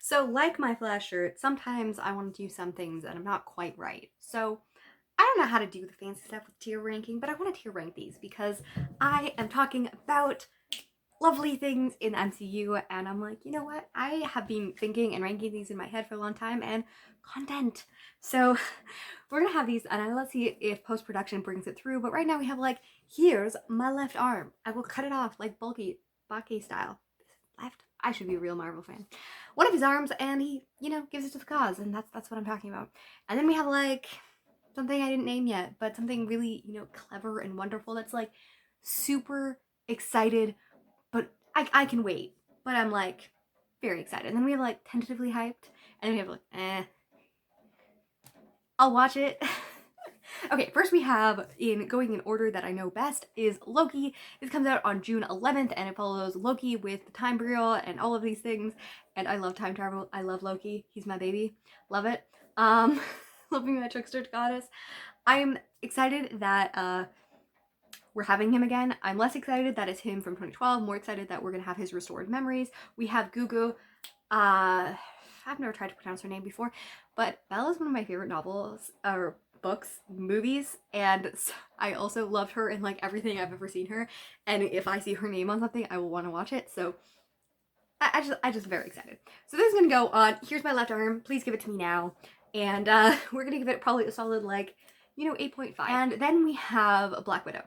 So, like my Flash shirt, sometimes I want to do some things and I'm not quite right. So, I don't know how to do the fancy stuff with tier ranking, but I want to tier rank these because I am talking about lovely things in the MCU, and I'm like, you know what? I have been thinking and ranking these in my head for a long time, and content. So, we're gonna have these, and let's see if post production brings it through. But right now, we have like, here's my left arm. I will cut it off like bulky style. Left. I should be a real Marvel fan. One of his arms, and he, gives it to the cause, and that's what I'm talking about. And then we have like something I didn't name yet, but something really, clever and wonderful that's like super excited, but I can wait. But I'm like very excited. And then we have like tentatively hyped, and then we have like, I'll watch it. Okay, first we have, in going in order that I know best, is Loki. This comes out on June 11th, and it follows Loki with the Time Bureau and all of these things. And I love time travel. I love Loki. He's my baby. Love it. Loving my trickster goddess. I'm excited that we're having him again. I'm less excited that it's him from 2012. More excited that we're gonna have his restored memories. We have Gugu. I've never tried to pronounce her name before, but Bella is one of my favorite novels or books, movies, and I also loved her in like everything I've ever seen her. And if I see her name on something, I will want to watch it. So I just very excited. So this is gonna go on. Here's my left arm. Please give it to me now. And we're gonna give it probably a solid 8.5. And then we have Black Widow.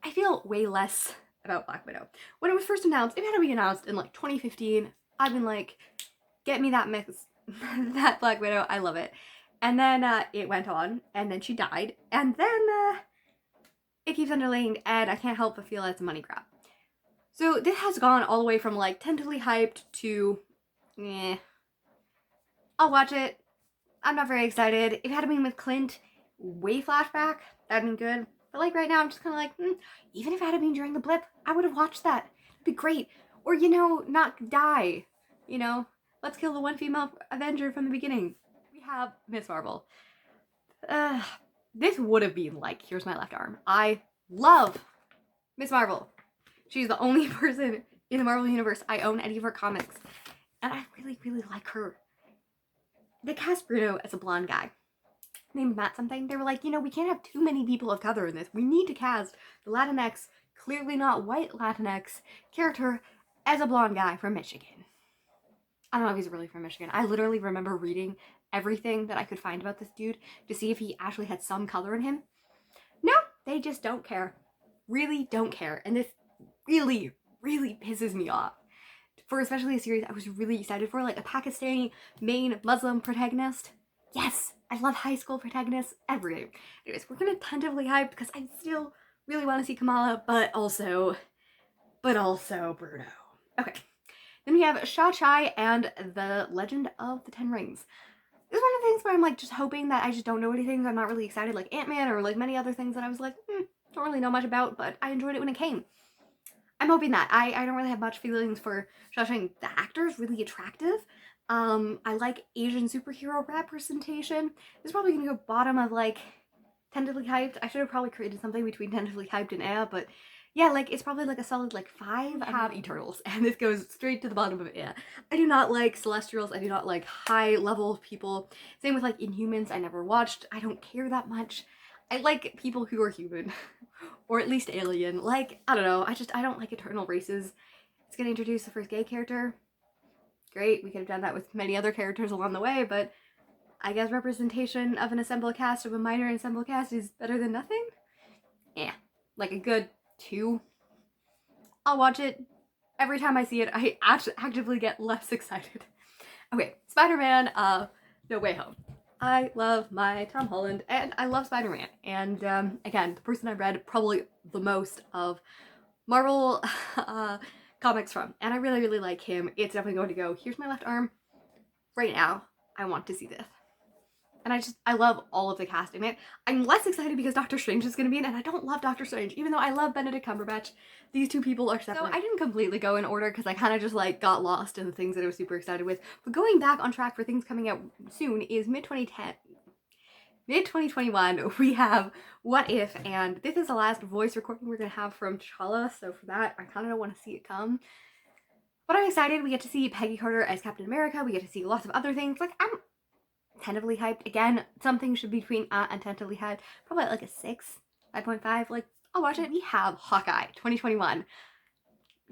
I feel way less about Black Widow. When it was first announced, it had to be announced in like 2015. I've been like, get me that mix, that Black Widow. I love it. And then it went on, and then she died, and then it keeps underlaying, and I can't help but feel it's a money grab. So this has gone all the way from like tentatively hyped to, I'll watch it. I'm not very excited. If it had been with Clint, way flashback, that'd been good. But like right now, I'm just kind of like, even if it had been during the blip, I would have watched that. It'd be great. Or, not die. Let's kill the one female Avenger from the beginning. We have Miss Marvel. This would have been like, here's my left arm. I love Miss Marvel. She's the only person in the Marvel Universe I own any of her comics. And I really, really like her. They cast Bruno as a blonde guy named Matt something. They were like, we can't have too many people of color in this. We need to cast the Latinx, clearly not white Latinx character as a blonde guy from Michigan. I don't know if he's really from Michigan. I literally remember reading everything that I could find about this dude to see if he actually had some color in him. No, they just don't care. Really don't care. And this really, really pisses me off. For especially a series I was really excited for, like a Pakistani main Muslim protagonist. Yes, I love high school protagonists, everything. Anyways, we're gonna tentatively hype because I still really want to see Kamala, but also Bruno. Okay. Then we have Shao-Chai and the Legend of the Ten Rings. This is one of the things where I'm like just hoping that I just don't know anything. I'm not really excited, like Ant-Man or like many other things that I was like, don't really know much about, but I enjoyed it when it came. I'm hoping that. I don't really have much feelings for Shao-Chai. The actor is really attractive. I like Asian superhero representation. This is probably gonna go bottom of like tentatively hyped. I should have probably created something between tentatively hyped and but yeah, like it's probably like a solid like 5. I have Eternals, and this goes straight to the bottom of it. Yeah, I do not like Celestials. I do not like high level people. Same with like Inhumans. I never watched. I don't care that much. I like people who are human, or at least alien. Like, I don't know. I don't like eternal races. It's gonna introduce the first gay character. Great, we could have done that with many other characters along the way, but I guess representation of an ensemble cast, of a minor ensemble cast, is better than nothing? Yeah, like a good 2. I'll watch it. Every time I see it, I actively get less excited. Okay, Spider-Man, No Way Home. I love my Tom Holland, and I love Spider-Man. And again, the person I read probably the most of Marvel comics from, and I really, really like him. It's definitely going to go. Here's my left arm. Right now, I want to see this. And I love all of the casting. Man, I'm less excited because Doctor Strange is going to be in it, and I don't love Doctor Strange, even though I love Benedict Cumberbatch. These two people are separate. So I didn't completely go in order because I kind of just like got lost in the things that I was super excited with. But going back on track for things coming out soon is mid-2021, we have What If, and this is the last voice recording we're going to have from T'Challa, so for that, I kind of don't want to see it come. But I'm excited. We get to see Peggy Carter as Captain America. We get to see lots of other things. Like, I'm tentatively hyped. Again, something should be between and tentatively hyped. Probably like a 6, 5.5. Like, I'll watch it. We have Hawkeye 2021.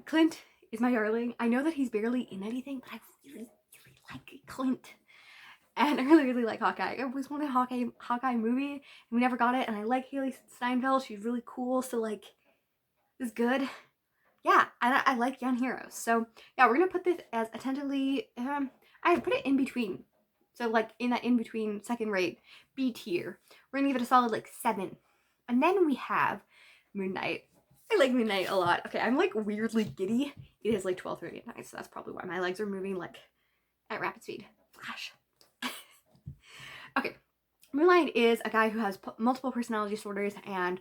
Clint is my darling. I know that he's barely in anything, but I really, really like Clint. And I really, really like Hawkeye. I always wanted a Hawkeye movie, and we never got it. And I like Haley Steinfeld. She's really cool. So, like, it's good. Yeah, and I like young heroes. So, yeah, we're going to put this as a tentatively, I put it in between. So, like, in that in-between second rate B tier. We're going to give it a solid, like, 7. And then we have Moon Knight. I like Moon Knight a lot. Okay, I'm, like, weirdly giddy. It is, like, 12:30 at night, so that's probably why my legs are moving, like, at rapid speed. Flash. Okay, Moonlight is a guy who has multiple personality disorders and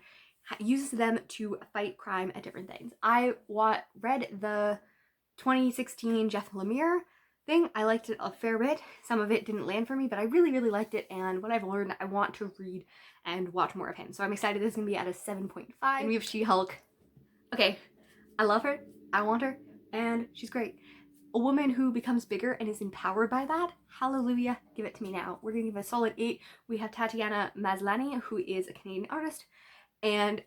uses them to fight crime at different things. I read the 2016 Jeff Lemire thing. I liked it a fair bit. Some of it didn't land for me, but I really, really liked it. And what I've learned, I want to read and watch more of him. So I'm excited this is going to be at a 7.5. And we have She-Hulk. Okay, I love her. I want her. And she's great. A woman who becomes bigger and is empowered by that. Hallelujah. Give it to me now. We're going to give it a solid 8. We have Tatiana Maslany, who is a Canadian artist and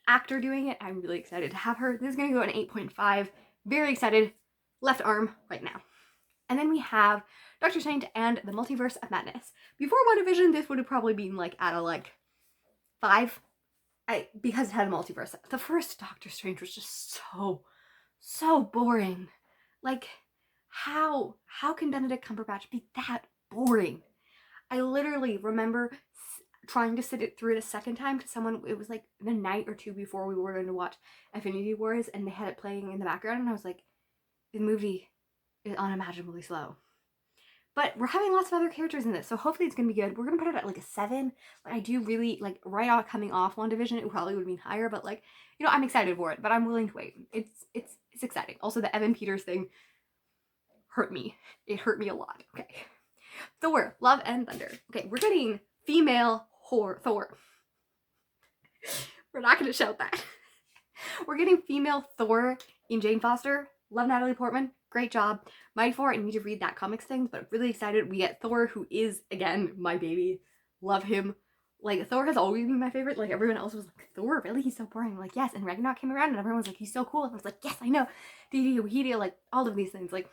actor doing it. I'm really excited to have her. This is going to go an 8.5. Very excited. Left arm right now. And then we have Doctor Strange and the Multiverse of Madness. Before WandaVision, this would have probably been like at a like 5. Because it had a multiverse. The first Doctor Strange was just so boring. Like, how can Benedict Cumberbatch be that boring? I literally remember trying to sit it through it a second time to someone. It was like the night or two before we were going to watch Infinity Wars, and they had it playing in the background, and I was like, the movie is unimaginably slow. But we're having lots of other characters in this, so hopefully it's going to be good. We're going to put it at like a 7. Like, I do really, like, right off coming off WandaVision, it probably would have been higher, but like, you know, I'm excited for it, but I'm willing to wait. It's exciting. Also, the Evan Peters thing hurt me. It hurt me a lot. Okay. Thor, Love and Thunder. Okay, we're getting female Thor. We're not going to shout that. We're getting female Thor in Jane Foster. Love Natalie Portman. Great job. Mighty Thor, I need to read that comics thing, but I'm really excited. We get Thor, who is, again, my baby. Love him. Like, Thor has always been my favorite. Like, everyone else was like, Thor? Really? He's so boring. I'm like, yes. And Ragnarok came around, and everyone was like, he's so cool. And I was like, yes, I know. Didi Wahidi, like, all of these things. Like,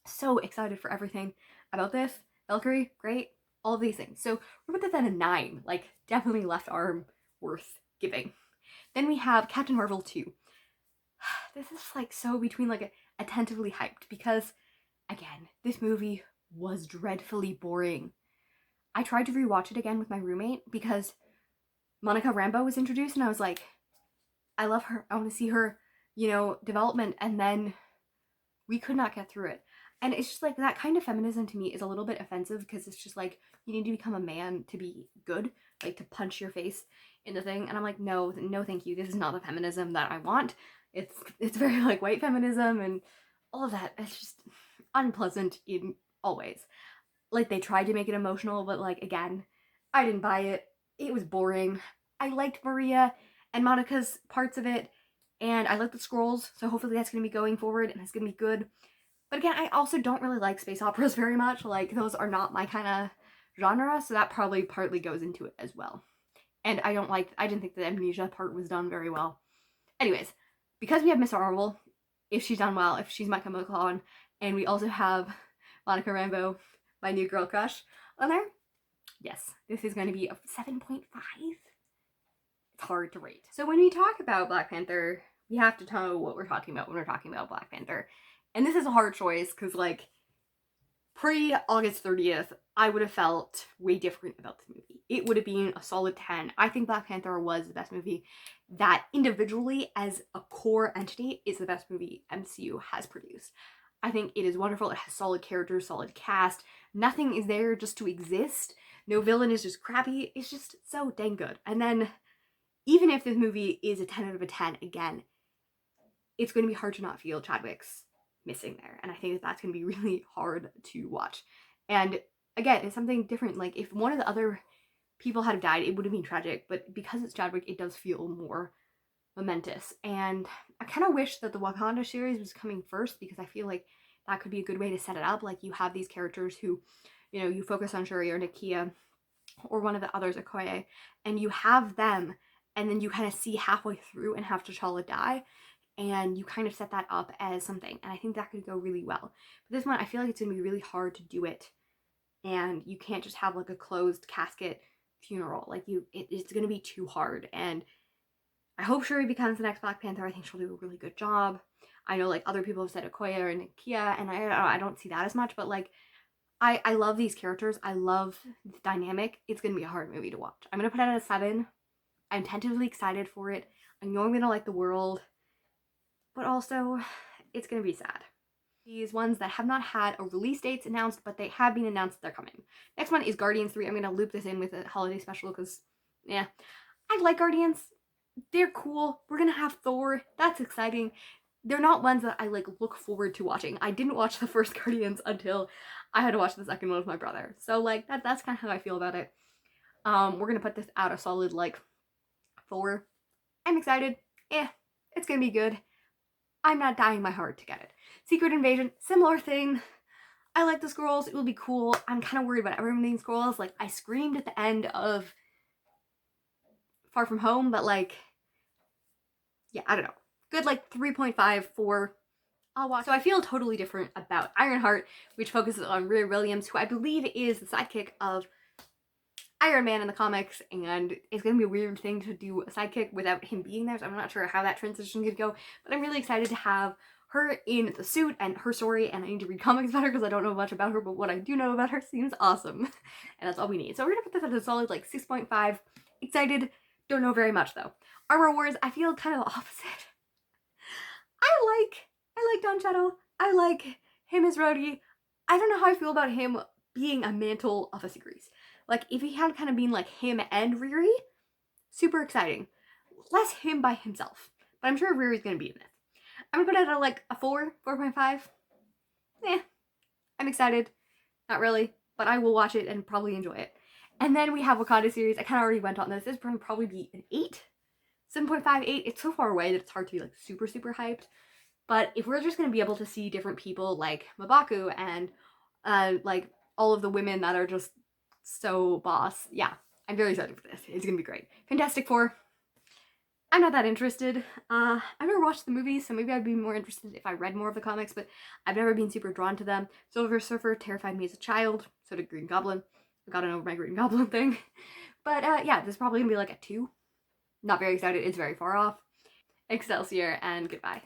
so excited for everything about this. Valkyrie, great. All of these things. So, we're put this at a 9. Like, definitely left arm worth giving. Then we have Captain Marvel 2. This is, like, so between, like, attentively hyped, because again, this movie was dreadfully boring. I tried to rewatch it again with my roommate because Monica Rambeau was introduced, and I was like, I love her. I want to see her, you know, development. And then we could not get through it. And it's just like, that kind of feminism to me is a little bit offensive, because it's just like, you need to become a man to be good, like to punch your face in the thing. And I'm like, no, thank you. This is not the feminism that I want. It's very like white feminism and all of that. It's just unpleasant in all ways. Like, they tried to make it emotional, but like, again, I didn't buy it. It was boring. I liked Maria and Monica's parts of it, and I like the scrolls, so hopefully that's going to be going forward and it's going to be good. But again, I also don't really like space operas very much. Like, those are not my kind of genre, so that probably partly goes into it as well. And I didn't think the amnesia part was done very well. Anyways, because we have Miss Marvel, if she's done well, if she's my chemical on, and we also have Monica Rambeau, my new girl crush, on there, yes, this is going to be a 7.5. It's hard to rate. So when we talk about Black Panther, we have to know what we're talking about when we're talking about Black Panther. And this is a hard choice, because like, pre-August 30th, I would have felt way different about this movie. It would have been a solid 10. I think Black Panther was the best movie that individually, as a core entity, is the best movie MCU has produced. I think it is wonderful. It has solid characters, solid cast. Nothing is there just to exist. No villain is just crappy. It's just so dang good. And then, even if this movie is a 10 out of a 10, again, it's going to be hard to not feel Chadwick's missing there. And I think that's going to be really hard to watch. And again, it's something different. Like, if one of the other people had died, it would have been tragic. But because it's Chadwick, it does feel more momentous. And I kind of wish that the Wakanda series was coming first, because I feel like that could be a good way to set it up. Like, you have these characters who, you know, you focus on Shuri or Nakia or one of the others, Okoye, and you have them, and then you kind of see halfway through and have T'Challa die, and you kind of set that up as something, and I think that could go really well. But this one, I feel like it's gonna be really hard to do it, and you can't just have like a closed casket funeral. Like, it's gonna be too hard, and I hope Shuri becomes the next Black Panther. I think she'll do a really good job. I know like other people have said Okoye or Nakia, and I don't see that as much, but like, I love these characters. I love the dynamic. It's gonna be a hard movie to watch. I'm gonna put it at a 7. I'm tentatively excited for it. I know I'm gonna like the world, but also it's gonna be sad. These ones that have not had a release dates announced, but they have been announced they're coming. Next one is Guardians 3. I'm gonna loop this in with a holiday special because, yeah, I like Guardians. They're cool. We're gonna have Thor. That's exciting. They're not ones that I like look forward to watching. I didn't watch the first Guardians until I had to watch the second one with my brother. So like that's kind of how I feel about it. We're gonna put this out a solid like 4. I'm excited. It's gonna be good. I'm not dying my heart to get it. Secret Invasion, similar thing. I like the scrolls. It will be cool. I'm kind of worried about everyone being scrolls. Like, I screamed at the end of Far From Home, but like, yeah, I don't know. Good like 3.5 for I'll watch. So I feel totally different about Ironheart, which focuses on Riri Williams, who I believe is the sidekick of Iron Man in the comics, and it's gonna be a weird thing to do a sidekick without him being there, so I'm not sure how that transition could go, but I'm really excited to have her in the suit and her story, and I need to read comics about her because I don't know much about her, but what I do know about her seems awesome, and that's all we need. So we're gonna put this at a solid like 6.5. Excited, don't know very much though. Armor Wars, I feel kind of the opposite. I like Don Cheadle. I like him as Rhodey. I don't know how I feel about him being a mantle of a series. Like, if he had kind of been like him and Riri, super exciting. Less him by himself. But I'm sure Riri's gonna be in this. I'm gonna put it at like a 4, 4.5. I'm excited. Not really, but I will watch it and probably enjoy it. And then we have Wakanda series. I kind of already went on this. This would probably be an 8. 7.5, 8. It's so far away that it's hard to be like super, super hyped. But if we're just gonna be able to see different people like M'Baku and like all of the women that are just so boss, yeah, I'm very excited for this. It's gonna be great. Fantastic Four, I'm not that interested. I've never watched the movies, so maybe I'd be more interested if I read more of the comics, but I've never been super drawn to them. Silver Surfer terrified me as a child, so did Green Goblin. I've gotten over my Green Goblin thing. But yeah, this is probably gonna be like a 2. Not very excited, it's very far off. Excelsior, and goodbye.